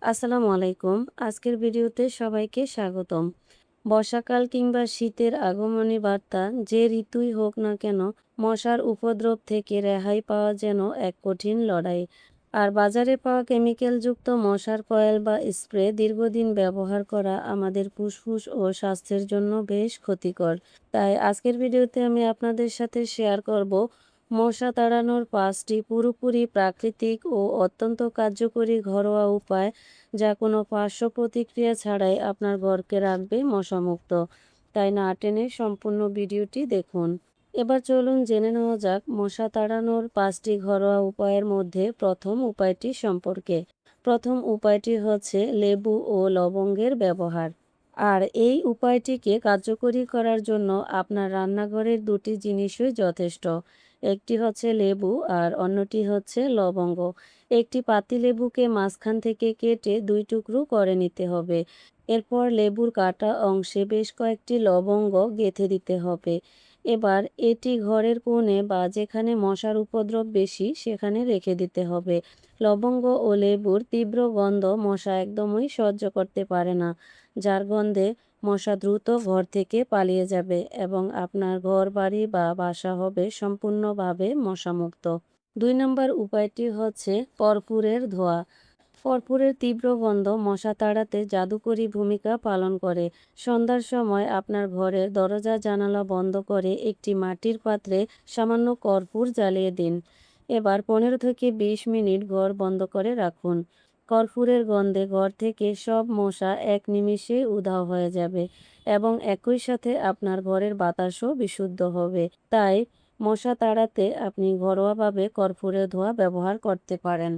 আসসালামু আলাইকুম। আজকের ভিডিওতে সবাইকে স্বাগতম। বর্ষাকাল কিংবা শীতের আগমনী বার্তা যে ঋতুই হোক না কেন, মশার উপদ্রব থেকে রেহাই পাওয়া যেন এক কঠিন লড়াই। আর বাজারে পাওয়া কেমিক্যালযুক্ত মশার কয়েল বা স্প্রে দীর্ঘদিন ব্যবহার করা আমাদের ফুসফুস ও স্বাস্থ্যের জন্য বেশ ক্ষতিকর। তাই আজকের ভিডিওতে আমি আপনাদের সাথে শেয়ার করব মশা তাড়ানোর 5টি পুরোপুরি প্রাকৃতিক ও অত্যন্ত কার্যকরী ঘরোয়া উপায়, যা কোনো পার্শ্ব প্রতিক্রিয়া ছাড়াই আপনার ঘরকে রাখবে মশামুক্ত। তাই না টেনে সম্পূর্ণ ভিডিওটি দেখুন। এবার চলুন জেনে নেওয়া যাক মশা তাড়ানোর 5টি ঘরোয়া উপায়ের মধ্যে প্রথম উপায়টি সম্পর্কে। প্রথম উপায়টি হচ্ছে লেবু ও লবঙ্গের ব্যবহার। আর এই উপায়টিকে কার্যকরী করার জন্য আপনার রান্নাঘরের দুটি জিনিসই যথেষ্ট। একটি হচ্ছে লেবু আর অন্যটি হচ্ছে লবঙ্গ। একটি পাতিলেবুকে মাঝখান থেকে কেটে 2 টুকরো করে নিতে হবে। এরপর লেবুর কাটা অংশে বেশ কয়েকটি লবঙ্গ গেঁথে দিতে হবে। এবার এটি ঘরের কোণে বা যেখানে মশার উপদ্রব বেশি সেখানে রেখে দিতে হবে। লবঙ্গ ও লেবুর তীব্র গন্ধ মশা একদমই সহ্য করতে পারে না, যার গন্ধে মশা দ্রুত ঘর থেকে পালিয়ে যাবে এবং আপনার ঘর বাড়ি বা বাসা হবে সম্পূর্ণভাবে মশামুক্ত। 2 নম্বর উপায়টি হচ্ছে কর্পূরের ধোঁয়া। কর্পূরের তীব্র গন্ধ মশা তাড়াতে জাদুকরী ভূমিকা পালন করে। সন্ধ্যার সময় আপনার ঘরের দরজা জানালা বন্ধ করে একটি মাটির পাত্রে সামান্য কর্পূর জ্বালিয়ে দিন। এবার 15 থেকে 20 মিনিট ঘর বন্ধ করে রাখুন। কর্পূরের গন্ধে ঘর থেকে সব মশা এক নিমিষে উধাও হয়ে যাবে এবং একই সাথে আপনার ঘরের বাতাসও বিশুদ্ধ হবে। তাই মশা তাড়াতে আপনি ঘরোয়াভাবে কর্পূরের ধোঁয়া ব্যবহার করতে পারেন।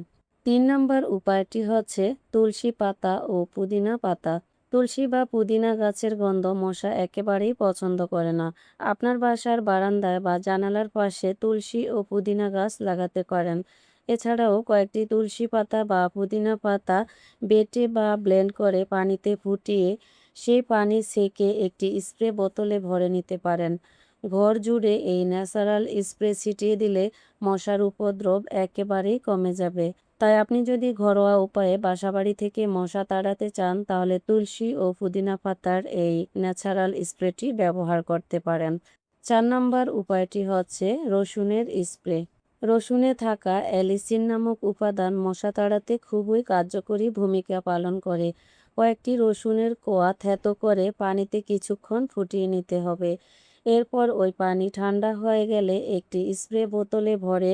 3 নম্বর উপায়টি হচ্ছে তুলসী পাতা ও পুদিনা পাতা। তুলসী বা পুদিনা গাছের গন্ধ মশা একেবারেই পছন্দ করে না। আপনার বাসার বারান্দায় বা জানালার পাশে তুলসী ও পুদিনা গাছ লাগাতে পারেন। এছাড়াও কয়েকটি তুলসী পাতা বা পুদিনা পাতা বেটে বা ব্লেন্ড করে পানিতে ফুটিয়ে সেই পানি ছেঁকে একটি স্প্রে বোতলে ভরে নিতে পারেন। ঘর জুড়ে এই ন্যাচারাল স্প্রে ছিটিয়ে দিলে মশার উপদ্রব একেবারেই কমে যাবে। তাই আপনি যদি ঘরোয়া উপায়ে বাসাবাড়ি থেকে মশা তাড়াতে চান তাহলে তুলসী ও পুদিনা পাতার এই ন্যাচারাল স্প্রেটি ব্যবহার করতে পারেন। 4 নম্বর উপায়টি হচ্ছে রসুনের স্প্রে। রসুনে থাকা অ্যালিসিন নামক উপাদান মশা তাড়াতে খুবই কার্যকরী ভূমিকা পালন করে। কয়েকটি রসুনের কোয়া থেতো করে পানিতে কিছুক্ষণ ফুটিয়ে নিতে হবে। এরপর ওই পানি ঠান্ডা হয়ে গেলে একটি স্প্রে বোতলে ভরে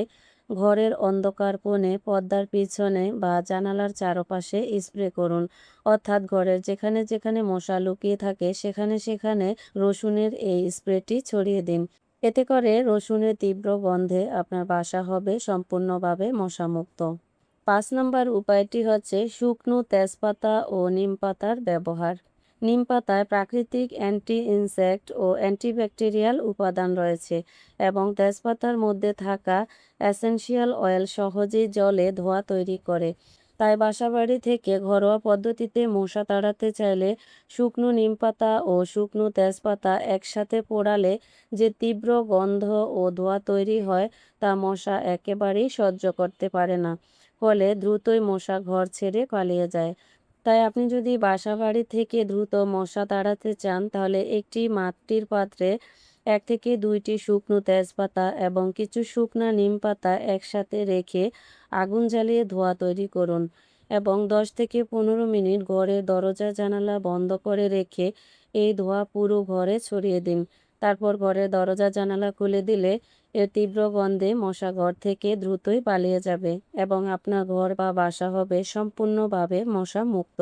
ঘরের অন্ধকার কোণে, পর্দার পিছনে বা জানালার চারপাশে স্প্রে করুন। অর্থাৎ ঘরের যেখানে যেখানে মশা লুকিয়ে থাকে সেখানে সেখানে রসুনের এই স্প্রেটি ছড়িয়ে দিন। এতে করে রসুনের তীব্র গন্ধে আপনার বাসা হবে সম্পূর্ণভাবে মশামুক্ত। 5 নম্বর উপায়টি হচ্ছে শুকনো তেজপাতা ও নিম পাতার ব্যবহার। নিম পাতায় প্রাকৃতিক অ্যান্টি ইনসেক্ট ও অ্যান্টিব্যাকটেরিয়াল উপাদান রয়েছে এবং তেজপাতার মধ্যে থাকা এসেনশিয়াল অয়েল সহজেই জলে ধোঁয়া তৈরি করে। তাই বাসাবাড়ি থেকে ঘরোয়া পদ্ধতিতে মশা তাড়াতে চাইলে শুকনো নিম পাতা ও শুকনো তেজপাতা একসাথে পোড়ালে যে তীব্র গন্ধ ও ধোঁয়া তৈরি হয় তা মশা একেবারেই সহ্য করতে পারে না। ফলে দ্রুতই মশা ঘর ছেড়ে পালিয়ে যায়। তাই আপনি যদি বাসাবাড়ি থেকে দ্রুত মশা তাড়াতে চান তাহলে একটি মাটির পাত্রে 1 থেকে 2টি শুকনো তেজপাতা এবং কিছু শুকনা নিম পাতা একসাথে রেখে আগুন জ্বালিয়ে ধোঁয়া তৈরি করুন এবং 10 থেকে 15 মিনিট ঘরের দরজা জানালা বন্ধ করে রেখে এই ধোঁয়া পুরো ঘরে ছড়িয়ে দিন। তারপর ঘরের দরজা জানালা খুলে দিলে এর তীব্র গন্ধে মশা ঘর থেকে দ্রুতই পালিয়ে যাবে এবং আপনার ঘর বা বাসা হবে সম্পূর্ণভাবে মশা মুক্ত।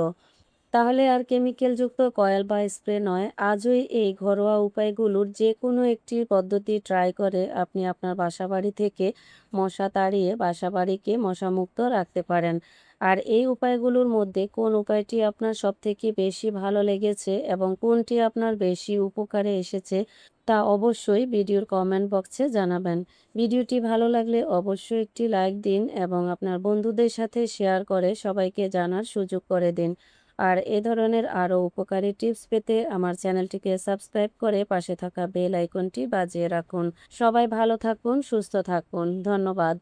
তাহলে আর কেমিক্যালযুক্ত কয়েল বা স্প্রে নয়, আজই এই ঘরোয়া উপায়গুলোর যে কোনো একটি পদ্ধতি ট্রাই করে আপনি আপনার বাসাবাড়ি থেকে মশা তাড়িয়ে বাসাবাড়িকে মশামুক্ত রাখতে পারেন। আর এই উপায়গুলোর মধ্যে কোন উপায়টি আপনার সবথেকে বেশি ভালো লেগেছে এবং কোনটি আপনার বেশি উপকারে এসেছে তা অবশ্যই ভিডিওর কমেন্ট বক্সে জানাবেন। ভিডিওটি ভালো লাগলে অবশ্যই একটি লাইক দিন এবং আপনার বন্ধুদের সাথে শেয়ার করে সবাইকে জানার সুযোগ করে দিন। আর এ ধরনের আরও উপকারী টিপস পেতে আমার চ্যানেলটিকে সাবস্ক্রাইব করে পাশে থাকা বেল আইকনটি বাজিয়ে রাখুন। সবাই ভালো থাকুন, সুস্থ থাকুন। ধন্যবাদ।